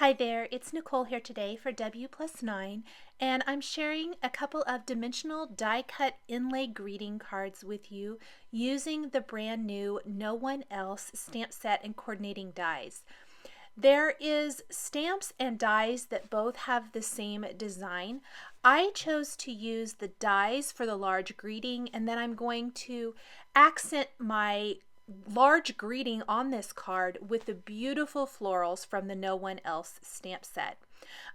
Hi there, it's Nicole here today for wplus9, and I'm sharing a couple of dimensional die cut inlay greeting cards with you using the brand new No One Else stamp set and coordinating dies. There is stamps and dies that both have the same design. I chose to use the dies for the large greeting, and then I'm going to accent my large greeting on this card with the beautiful florals from the No One Else stamp set.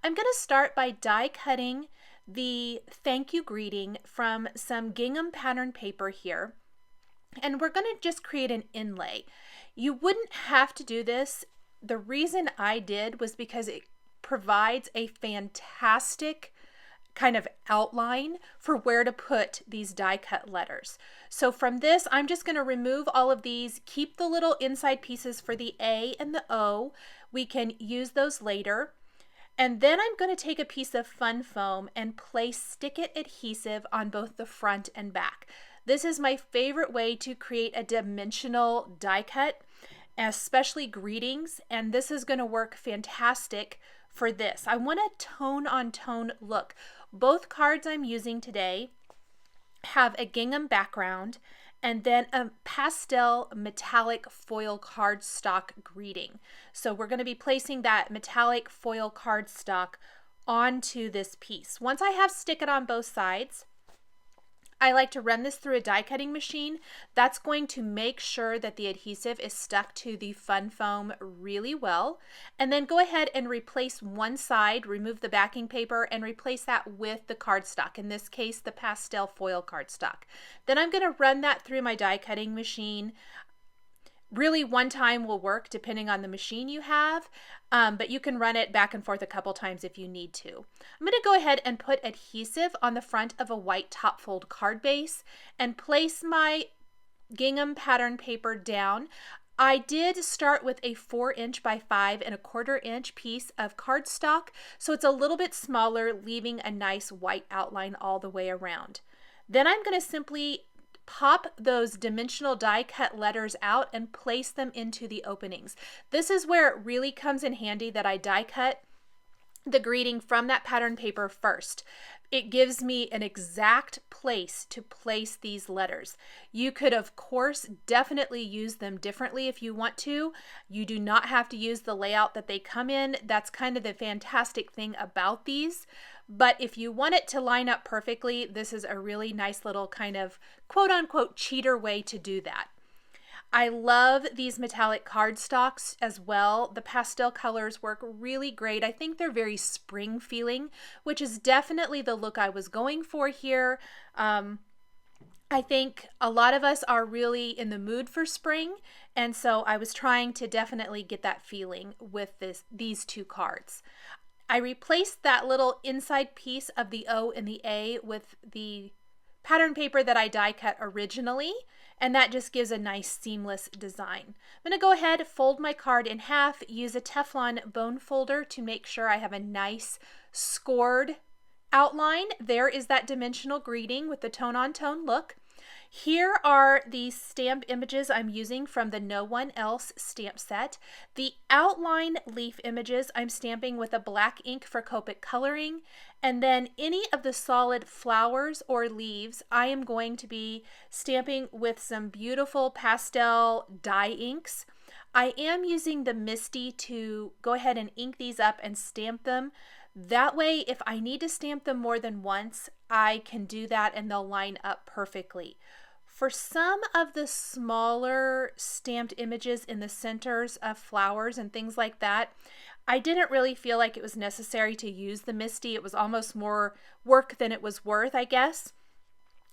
I'm going to start by die cutting the thank you greeting from some gingham pattern paper here, and we're going to just create an inlay. You wouldn't have to do this. The reason I did was because it provides a fantastic kind of outline for where to put these die cut letters. So from this, I'm just going to remove all of these, keep the little inside pieces for the A and the O. We can use those later. And then I'm going to take a piece of fun foam and place stick-it adhesive on both the front and back. This is my favorite way to create a dimensional die cut, especially greetings, and this is going to work fantastic for this. I want a tone-on-tone look. Both cards I'm using today have a gingham background and then a pastel metallic foil cardstock greeting. So we're going to be placing that metallic foil cardstock onto this piece. Once I have stick-it on both sides, I like to run this through a die cutting machine. That's going to make sure that the adhesive is stuck to the fun foam really well. And then go ahead and replace one side, remove the backing paper, and replace that with the cardstock, in this case the pastel foil cardstock. Then I'm going to run that through my die cutting machine. Really, one time will work depending on the machine you have, but you can run it back and forth a couple times if you need to. I'm going to go ahead and put adhesive on the front of a white top fold card base and place my gingham pattern paper down. I did start with a 4" by 5¼ piece of cardstock, so it's a little bit smaller, leaving a nice white outline all the way around. Then I'm going to simply pop those dimensional die cut letters out and place them into the openings. This is where it really comes in handy that I die cut the greeting from that pattern paper first. It gives me an exact place to place these letters. You could, of course, definitely use them differently if you want to. You do not have to use the layout that they come in. That's kind of the fantastic thing about these. But if you want it to line up perfectly, this is a really nice little kind of quote-unquote cheater way to do that. I love these metallic cardstocks as well. The pastel colors work really great. I think they're very spring feeling, which is definitely the look I was going for here. I think a lot of us are really in the mood for spring, and so I was trying to definitely get that feeling with these two cards. I replaced that little inside piece of the O and the A with the pattern paper that I die cut originally, and that just gives a nice seamless design. I'm going to go ahead, fold my card in half, use a Teflon bone folder to make sure I have a nice scored outline. There is that dimensional greeting with the tone-on-tone look. Here are the stamp images I'm using from the No One Else stamp set. The outline leaf images I'm stamping with a black ink for Copic coloring, and then any of the solid flowers or leaves I am going to be stamping with some beautiful pastel dye inks. I am using the MINTY to go ahead and ink these up and stamp them. That way, if I need to stamp them more than once, I can do that and they'll line up perfectly. For some of the smaller stamped images in the centers of flowers and things like that, I didn't really feel like it was necessary to use the MINTY. It was almost more work than it was worth, I guess.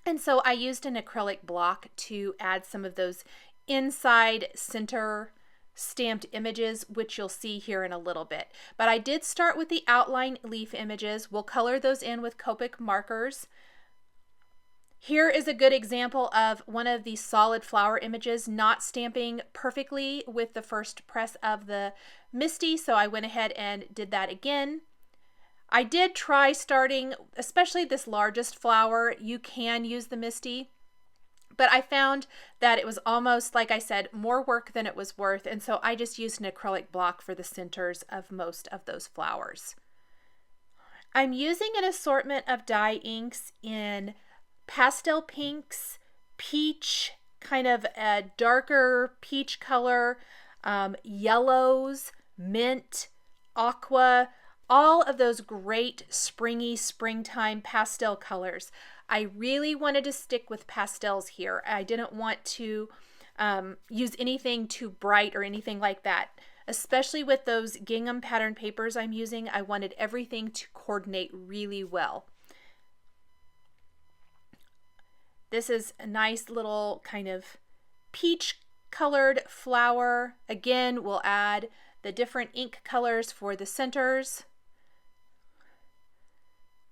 And so I used an acrylic block to add some of those inside center stamped images, which you'll see here in a little bit. But I did start with the outline leaf images. We'll color those in with Copic markers. Here is a good example of one of these solid flower images not stamping perfectly with the first press of the MINTY, so I went ahead and did that again. I did try starting, especially this largest flower, you can use the MINTY, But I found that it was almost, like I said, more work than it was worth, and so I just used an acrylic block for the centers of most of those flowers. I'm using an assortment of dye inks in pastel pinks, peach, kind of a darker peach color, yellows, mint, aqua, all of those great springy springtime pastel colors. I really wanted to stick with pastels here. I didn't want to use anything too bright or anything like that. Especially with those gingham pattern papers I'm using, I wanted everything to coordinate really well. This is a nice little kind of peach colored flower. Again, we'll add the different ink colors for the centers.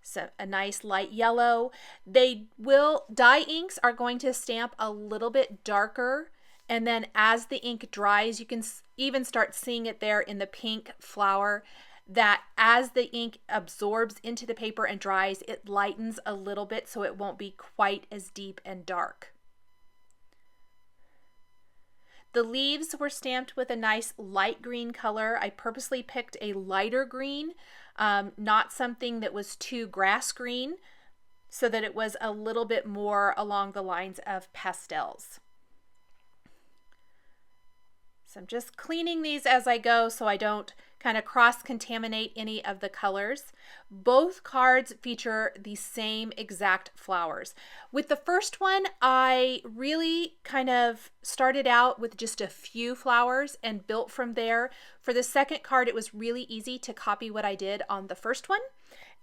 So a nice light yellow. Dye inks are going to stamp a little bit darker, and then as the ink dries, you can even start seeing it there in the pink flower, that as the ink absorbs into the paper and dries, it lightens a little bit so it won't be quite as deep and dark. The leaves were stamped with a nice light green color. I purposely picked a lighter green, not something that was too grass green, so that it was a little bit more along the lines of pastels. So I'm just cleaning these as I go so I don't kind of cross-contaminate any of the colors. Both cards feature the same exact flowers. With the first one, I really kind of started out with just a few flowers and built from there. For the second card, it was really easy to copy what I did on the first one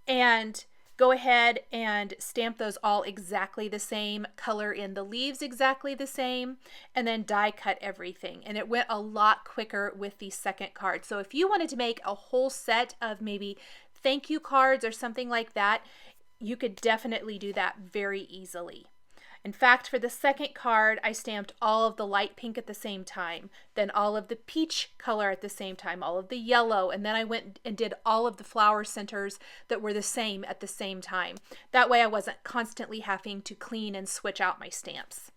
and go ahead and stamp those all exactly the same, color in the leaves exactly the same, and then die cut everything. And it went a lot quicker with the second card. So if you wanted to make a whole set of maybe thank you cards or something like that, you could definitely do that very easily. In fact, for the second card, I stamped all of the light pink at the same time, then all of the peach color at the same time, all of the yellow, and then I went and did all of the flower centers that were the same at the same time. That way I wasn't constantly having to clean and switch out my stamps.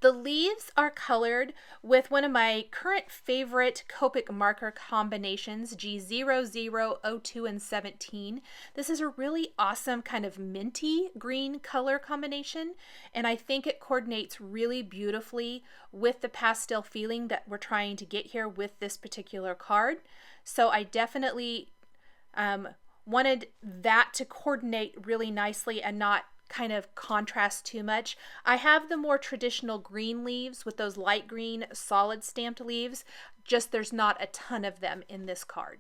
The leaves are colored with one of my current favorite Copic marker combinations, G00, 02, and 17. This is a really awesome kind of minty green color combination, and I think it coordinates really beautifully with the pastel feeling that we're trying to get here with this particular card. So I definitely wanted that to coordinate really nicely and not kind of contrast too much. I have the more traditional green leaves with those light green solid stamped leaves, just there's not a ton of them in this card.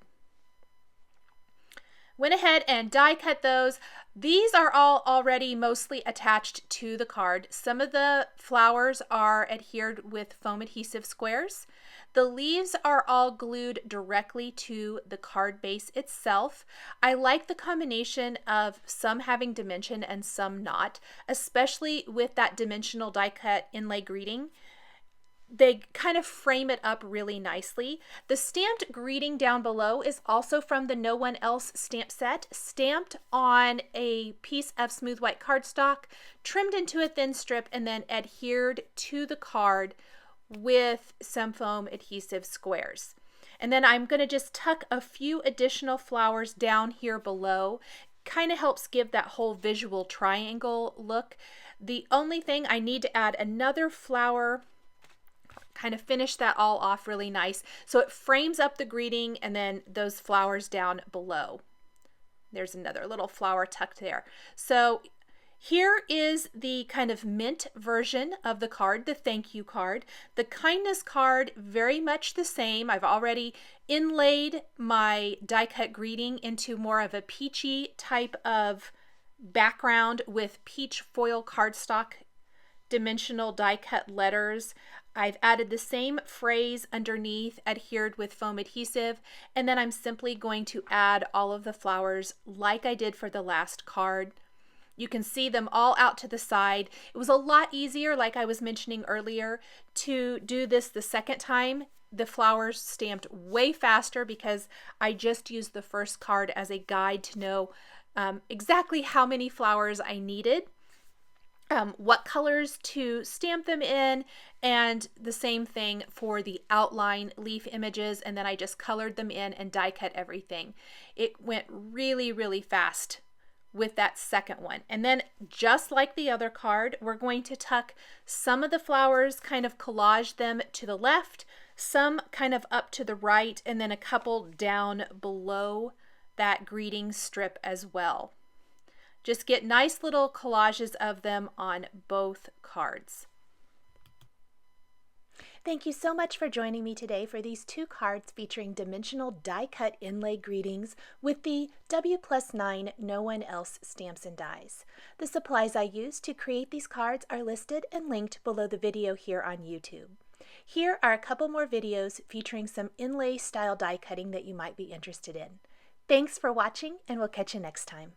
Went ahead and die cut those. These are all already mostly attached to the card. Some of the flowers are adhered with foam adhesive squares. The leaves are all glued directly to the card base itself. I like the combination of some having dimension and some not, especially with that dimensional die cut inlay greeting. They kind of frame it up really nicely. The stamped greeting down below is also from the No One Else stamp set, stamped on a piece of smooth white cardstock, trimmed into a thin strip, and then adhered to the card with some foam adhesive squares. And then I'm going to just tuck a few additional flowers down here below. Kind of helps give that whole visual triangle look. The only thing, I need to add another flower, kind of finish that all off really nice so it frames up the greeting and then those flowers down below. There's another little flower tucked there. So here is the kind of mint version of the card, the thank you card. The kindness card, very much the same. I've already inlaid my die cut greeting into more of a peachy type of background with peach foil cardstock dimensional die cut letters. I've added the same phrase underneath, adhered with foam adhesive, and then I'm simply going to add all of the flowers like I did for the last card. You can see them all out to the side. It was a lot easier, like I was mentioning earlier, to do this the second time. The flowers stamped way faster because I just used the first card as a guide to know exactly how many flowers I needed. what colors to stamp them in, and the same thing for the outline leaf images, and then I just colored them in and die cut everything. It went really, really fast with that second one. And then just like the other card, we're going to tuck some of the flowers, kind of collage them to the left, some kind of up to the right, and then a couple down below that greeting strip as well. Just get nice little collages of them on both cards. Thank you so much for joining me today for these 2 cards featuring dimensional die cut inlay greetings with the wplus9 No One Else stamps and dies. The supplies I used to create these cards are listed and linked below the video here on YouTube. Here are a couple more videos featuring some inlay style die cutting that you might be interested in. Thanks for watching, and we'll catch you next time.